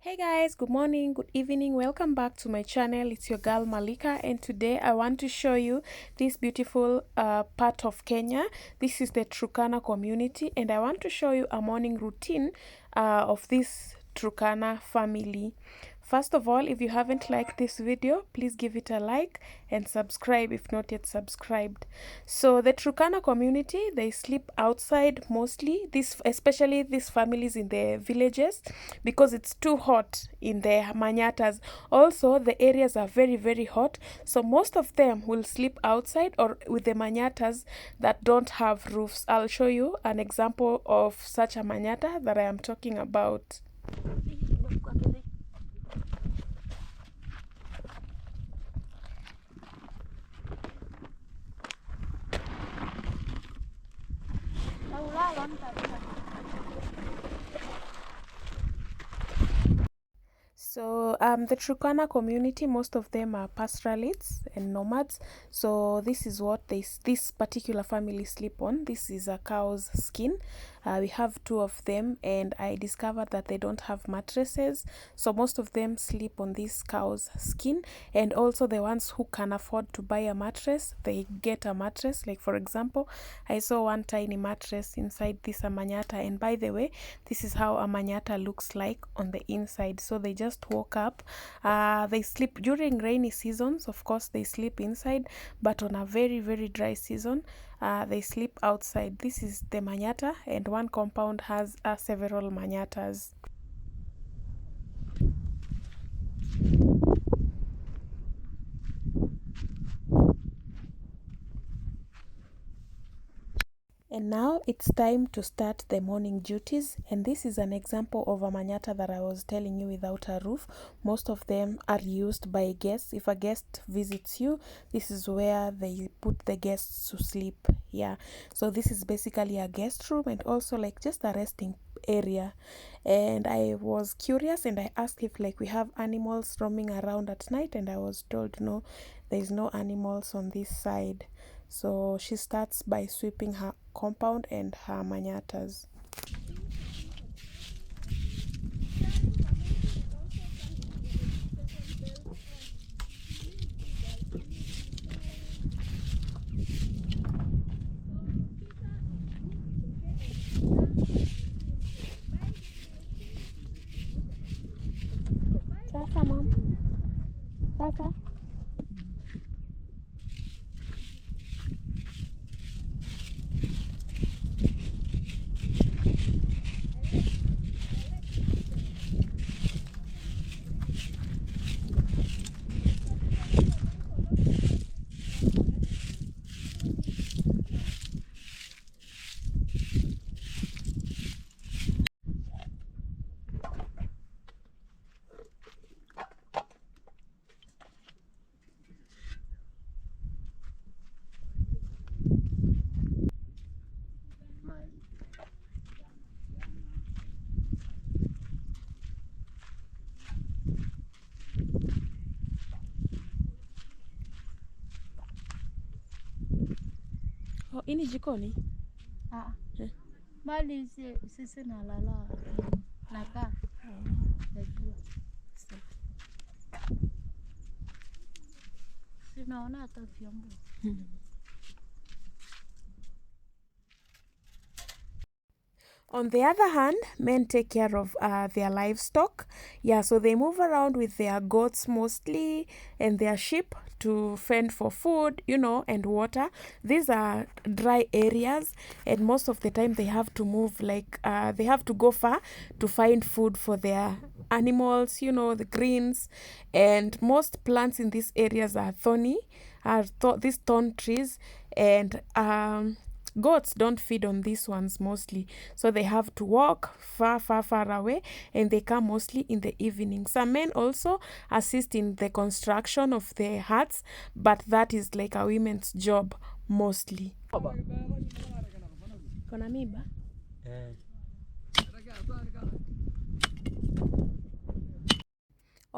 Hey guys, good morning, good evening, welcome back to my channel. It's your girl Malika, and today I want to show you this beautiful part of Kenya. This is the Trana community, and I want to show you a morning routine of this Trana family. First of all, if you haven't liked this video, please give it a like and subscribe if not yet subscribed. So the Trana community, they sleep outside mostly, especially these families in the villages, because it's too hot in the manyatas. Also, the areas are very hot, so most of them will sleep outside or with the manyatas that don't have roofs. I'll show you an example of such a manyata that I am talking about. So the Turkana community, most of them are pastoralists and nomads. So this is what this particular family sleep on. This is a cow's skin. We have two of them, and I discovered that they don't have mattresses. So most of them sleep on this cow's skin, and also the ones who can afford to buy a mattress, they get a mattress. Like for example, I saw one tiny mattress inside this amanyata, and by the way, this is how a manyata looks like on the inside. So they just woke up. They sleep during rainy seasons, of course they sleep inside, but on a very dry season, they sleep outside. This is the manyata, and one compound has several manyatas. And now it's time to start the morning duties, and this is an example of a manyata that I was telling you without a roof. Most of them are used by guests. If a guest visits you, this is where they put the guests to sleep. Yeah, so this is basically a guest room and also like just a resting area. And I was curious and I asked if like we have animals roaming around at night, and I was told no, there's no animals on this side. So she starts by sweeping her compound and her manyatas. Sasa mom. Sasa. Oh, ini jikoni? Mali sisi nalala nakaa najua sinaona hata vyombo. On the other hand, men take care of their livestock. Yeah, so they move around with their goats mostly and their sheep to fend for food, and water. These are dry areas, and most of the time they have to move, like they have to go far to find food for their animals, the greens. And most plants in these areas are thorny, these thorn trees, and goats don't feed on these ones mostly, so they have to walk far away, and they come mostly in the evening. Some men also assist in the construction of the huts, but that is like a women's job mostly. Kona miba?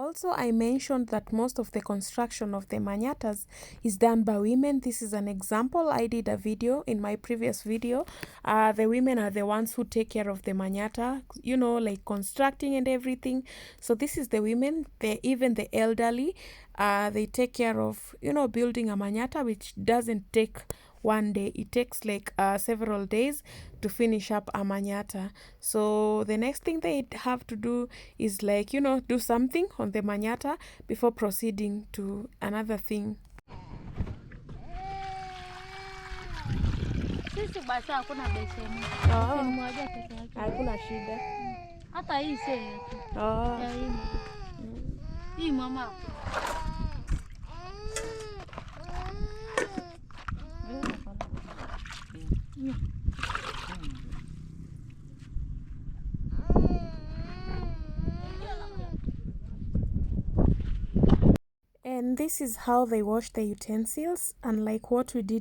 Also, I mentioned that most of the construction of the manyatas is done by women. This is an example. I did a video in my previous video. The women are the ones who take care of the manyata, you know, like constructing and everything. So this is the women, even the elderly, they take care of, you know, building a manyata, which doesn't take one day. It takes like several days to finish up a manyata. So the next thing they have to do is like, you know, do something on the manyata before proceeding to another thing. Sisi basi hakuna beseni. Oh. Beseni moja peke yake. Hakuna shida. Hata hii sasa. Oh. Ya hii mama. And this is how they wash the utensils. Unlike what we do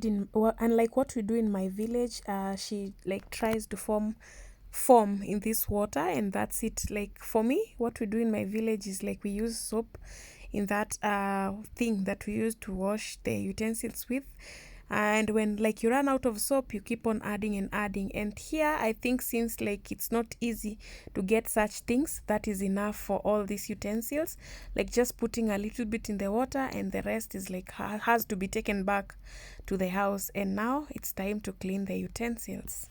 in my village, she like tries to form in this water, and that's it. Like for me, what we do in my village is like we use soap in that thing that we use to wash the utensils with. And when like you run out of soap, you keep on adding and adding. And here I think since like it's not easy to get such things, that is enough for all these utensils. Like just putting a little bit in the water, and the rest is like has to be taken back to the house. And now it's time to clean the utensils.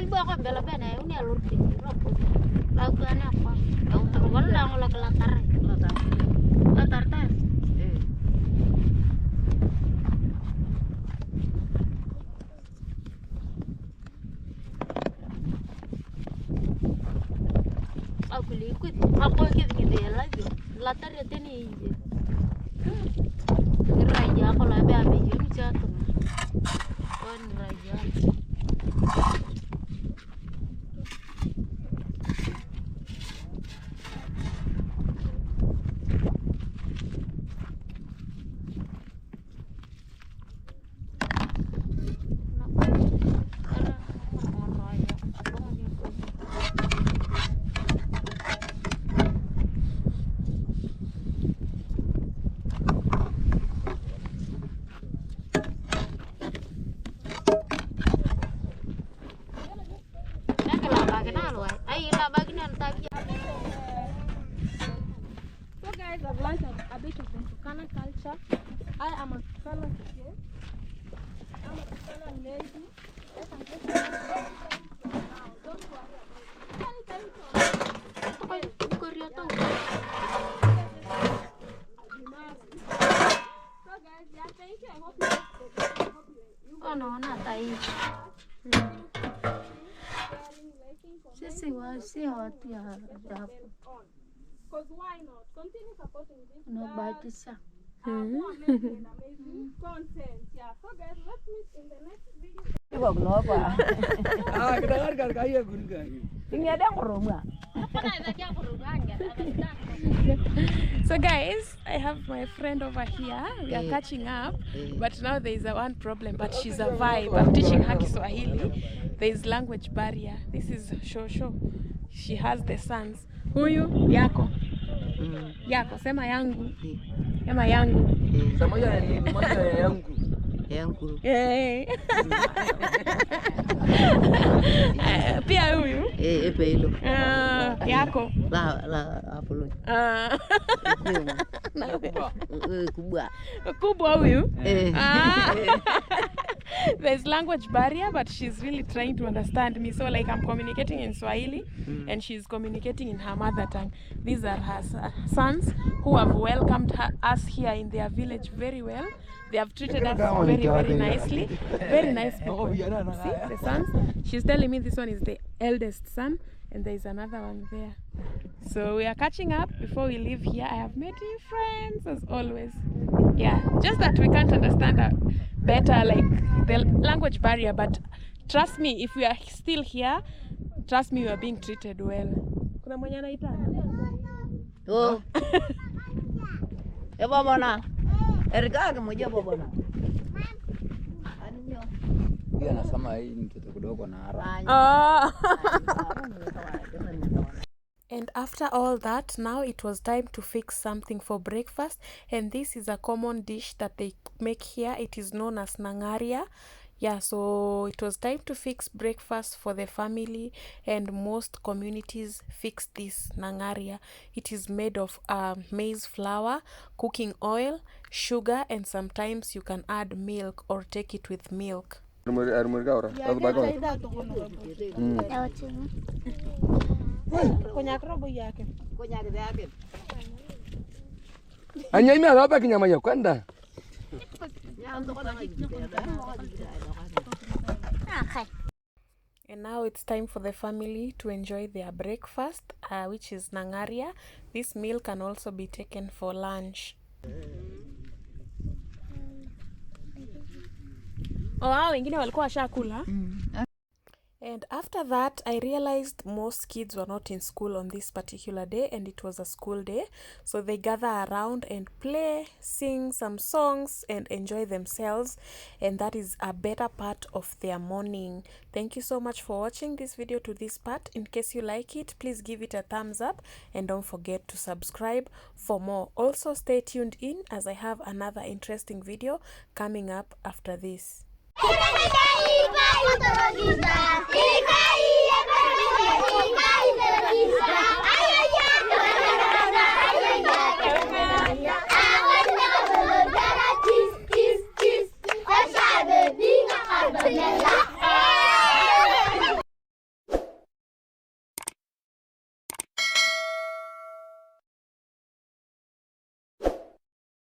Bawa bela bena uni alurti ropo lagu anak apa yang terwalang olah kelatar tar aku ikut aku gitu lagi latar ya tini raja aku labe abe jum jatuh on raja I've learned a bit of the Trana culture. I am a Trana kid. I'm a Trana lady. Don't So guys, yeah, thank you. I hope you oh no, not that. Because why not? Continue supporting this. No, but it's amazing content. Yeah. So guys, let's meet in the next video. So guys, I have my friend over here. We are catching up, but now there is one problem, but she's a vibe. I'm teaching her Kiswahili. There is language barrier. This is Shosho. She has the sons. Huyu yako. Yako, sema yangu. Sema yangu. Samoja ni mmoja yangu. Yangu. Pia huyu? Pelo. Yako? La Apollo. Kubwa. Kubwa huyu? There's language barrier, but she's really trying to understand me. So like I'm communicating in Swahili and she's communicating in her mother tongue. These are her sons who have welcomed us here in their village very well. They have treated us very, very nicely. Very nice people. See the sons? She's telling me this one is the eldest son and there is another one there. So we are catching up before we leave here. I have made new friends as always. Yeah, just that we can't understand better like the language barrier, but trust me, if we are still here, trust me, we are being treated well. Kuna mwenye anaita? Oh. Baba na. Erika mmoja baba na. Yeye anasema hii ni mtoto kidogo na haraka. And after all that, now it was time to fix something for breakfast, and this is a common dish that they make here. It is known as nangaria. Yeah, so it was time to fix breakfast for the family, and most communities fix this nangaria. It is made of maize flour, cooking oil, sugar, and sometimes you can add milk or take it with milk. Anyaimia hapa kinyama kwenda. And now it's time for the family to enjoy their breakfast, which is nangaria. This meal can also be taken for lunch. Oh, wengine walikuwa washakula. And after that, I realized most kids were not in school on this particular day, and it was a school day. So they gather around and play, sing some songs, and enjoy themselves. And that is a better part of their morning. Thank you so much for watching this video to this part. In case you like it, please give it a thumbs up and don't forget to subscribe for more. Also, stay tuned in as I have another interesting video coming up after this.